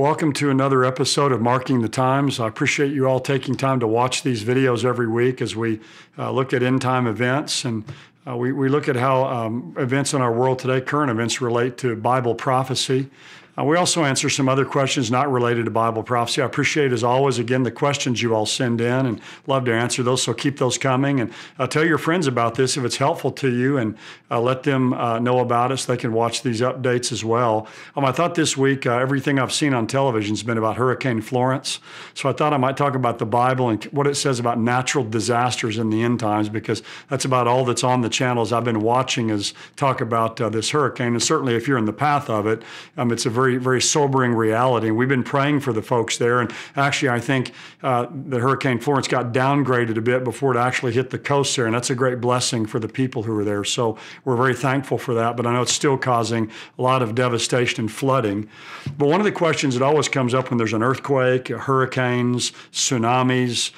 welcome to another episode of Marking the Times. I appreciate you all taking time to watch these videos every week as we look at end-time events, and we look at how events in our world today, current events, relate to Bible prophecy. We also answer some other questions not related to Bible prophecy. I appreciate, as always, again, the questions you all send in, and love to answer those, so keep those coming. And tell your friends about this if it's helpful to you, and let them know about us. They can watch these updates as well. I thought this week, everything I've seen on television has been about Hurricane Florence. So I thought I might talk about the Bible and what it says about natural disasters in the end times, because that's about all that's on the channels I've been watching is talk about this hurricane. And certainly if you're in the path of it, it's a very sobering reality. And we've been praying for the folks there. And actually, I think the Hurricane Florence got downgraded a bit before it actually hit the coast there. And that's a great blessing for the people who were there. So we're very thankful for that. But I know it's still causing a lot of devastation and flooding. But one of the questions that always comes up when there's an earthquake, hurricanes, tsunamis,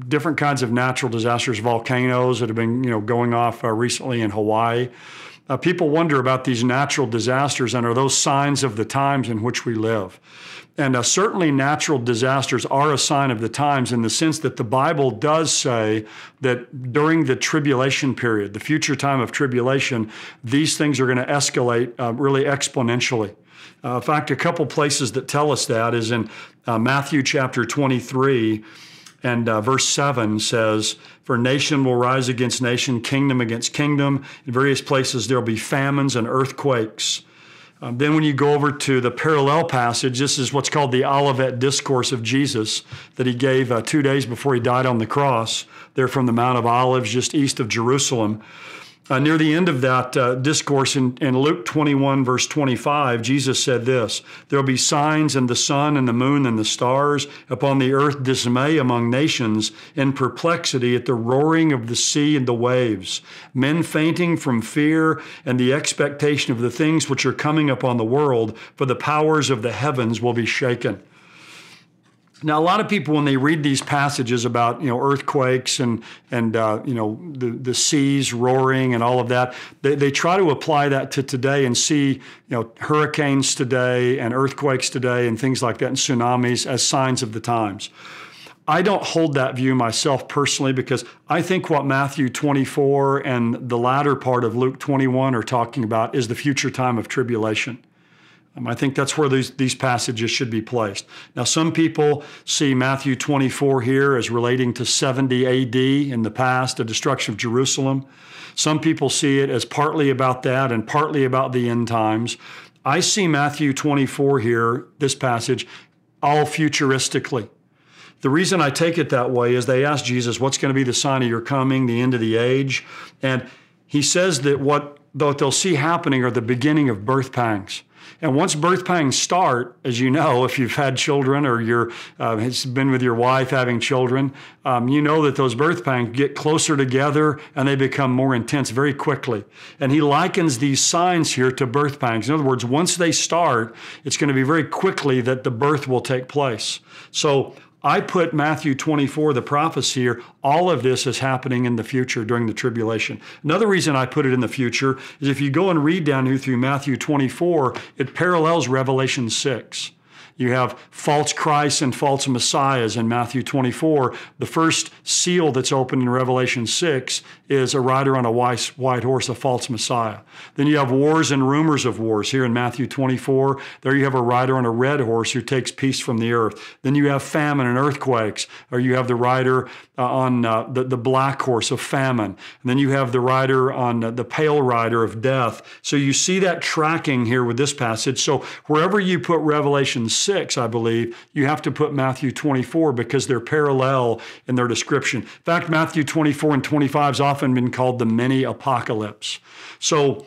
different kinds of natural disasters, volcanoes that have been going off recently in Hawaii. People wonder about these natural disasters, and are those signs of the times in which we live? And certainly natural disasters are a sign of the times, in the sense that the Bible does say that during the tribulation period, the future time of tribulation, these things are going to escalate really exponentially. In fact, a couple places that tell us that is in Matthew chapter 23, and verse 7 says, "For nation will rise against nation, kingdom against kingdom. In various places there'll be famines and earthquakes." Then when you go over to the parallel passage, this is what's called the Olivet Discourse of Jesus that he gave 2 days before he died on the cross, there from the Mount of Olives, just east of Jerusalem. Near the end of that discourse in Luke 21, verse 25, Jesus said this, "There will be signs in the sun and the moon and the stars, upon the earth dismay among nations, in perplexity at the roaring of the sea and the waves, men fainting from fear and the expectation of the things which are coming upon the world, for the powers of the heavens will be shaken." Now, a lot of people, when they read these passages about earthquakes and the seas roaring and all of that, they try to apply that to today and see hurricanes today and earthquakes today and things like that and tsunamis as signs of the times. I don't hold that view myself personally, because I think what Matthew 24 and the latter part of Luke 21 are talking about is the future time of tribulation. I think that's where these passages should be placed. Now, some people see Matthew 24 here as relating to 70 AD in the past, the destruction of Jerusalem. Some people see it as partly about that and partly about the end times. I see Matthew 24 here, this passage, all futuristically. The reason I take it that way is they ask Jesus, what's going to be the sign of your coming, the end of the age? And he says that what they'll see happening are the beginning of birth pangs. And once birth pangs start, as you know, if you've had children or you're been with your wife having children, you know that those birth pangs get closer together and they become more intense very quickly. And he likens these signs here to birth pangs. In other words, once they start, it's going to be very quickly that the birth will take place. So I put Matthew 24, the prophecy here, all of this is happening in the future during the tribulation. Another reason I put it in the future is if you go and read down here through Matthew 24, it parallels Revelation 6. You have false Christs and false messiahs in Matthew 24. The first seal that's opened in Revelation 6 is a rider on a white horse, a false messiah. Then you have wars and rumors of wars here in Matthew 24. There you have a rider on a red horse who takes peace from the earth. Then you have famine and earthquakes, or you have the rider on the black horse of famine. And then you have the rider on the pale rider of death. So you see that tracking here with this passage. So wherever you put Revelation 6, I believe, you have to put Matthew 24 because they're parallel in their description. In fact, Matthew 24 and 25 has often been called the mini apocalypse. So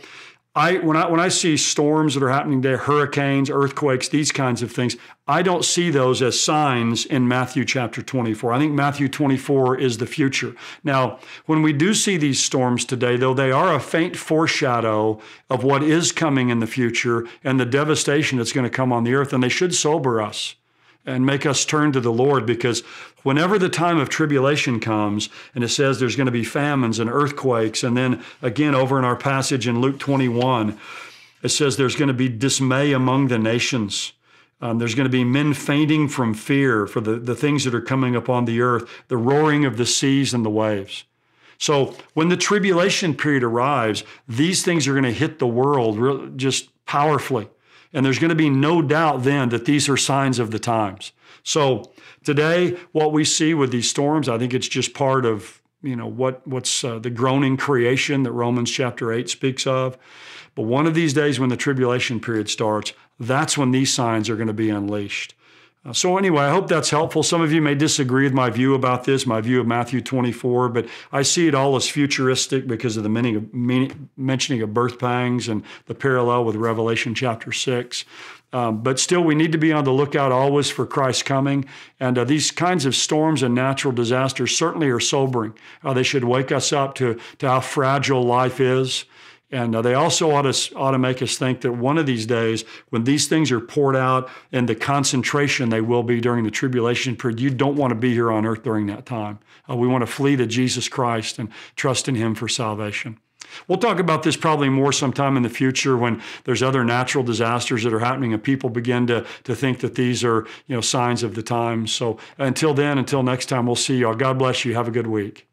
when I see storms that are happening today, hurricanes, earthquakes, these kinds of things, I don't see those as signs in Matthew chapter 24. I think Matthew 24 is the future. Now, when we do see these storms today, though, they are a faint foreshadow of what is coming in the future and the devastation that's going to come on the earth, and they should sober us and make us turn to the Lord, because whenever the time of tribulation comes, and it says there's going to be famines and earthquakes, and then again over in our passage in Luke 21, it says there's going to be dismay among the nations. There's going to be men fainting from fear for the things that are coming upon the earth, the roaring of the seas and the waves. So when the tribulation period arrives, these things are going to hit the world just powerfully. And there's going to be no doubt then that these are signs of the times. So today, what we see with these storms, I think it's just part of what's the groaning creation that Romans chapter 8 speaks of. But one of these days when the tribulation period starts, that's when these signs are going to be unleashed. So anyway, I hope that's helpful. Some of you may disagree with my view about this, my view of Matthew 24, but I see it all as futuristic because of the mentioning of birth pangs and the parallel with Revelation chapter 6. But still, we need to be on the lookout always for Christ's coming. And these kinds of storms and natural disasters certainly are sobering. They should wake us up to how fragile life is. And they also ought to make us think that one of these days, when these things are poured out in the concentration they will be during the tribulation period, you don't want to be here on earth during that time. We want to flee to Jesus Christ and trust in him for salvation. We'll talk about this probably more sometime in the future when there's other natural disasters that are happening and people begin to think that these are signs of the times. So until then, until next time, we'll see y'all. God bless you. Have a good week.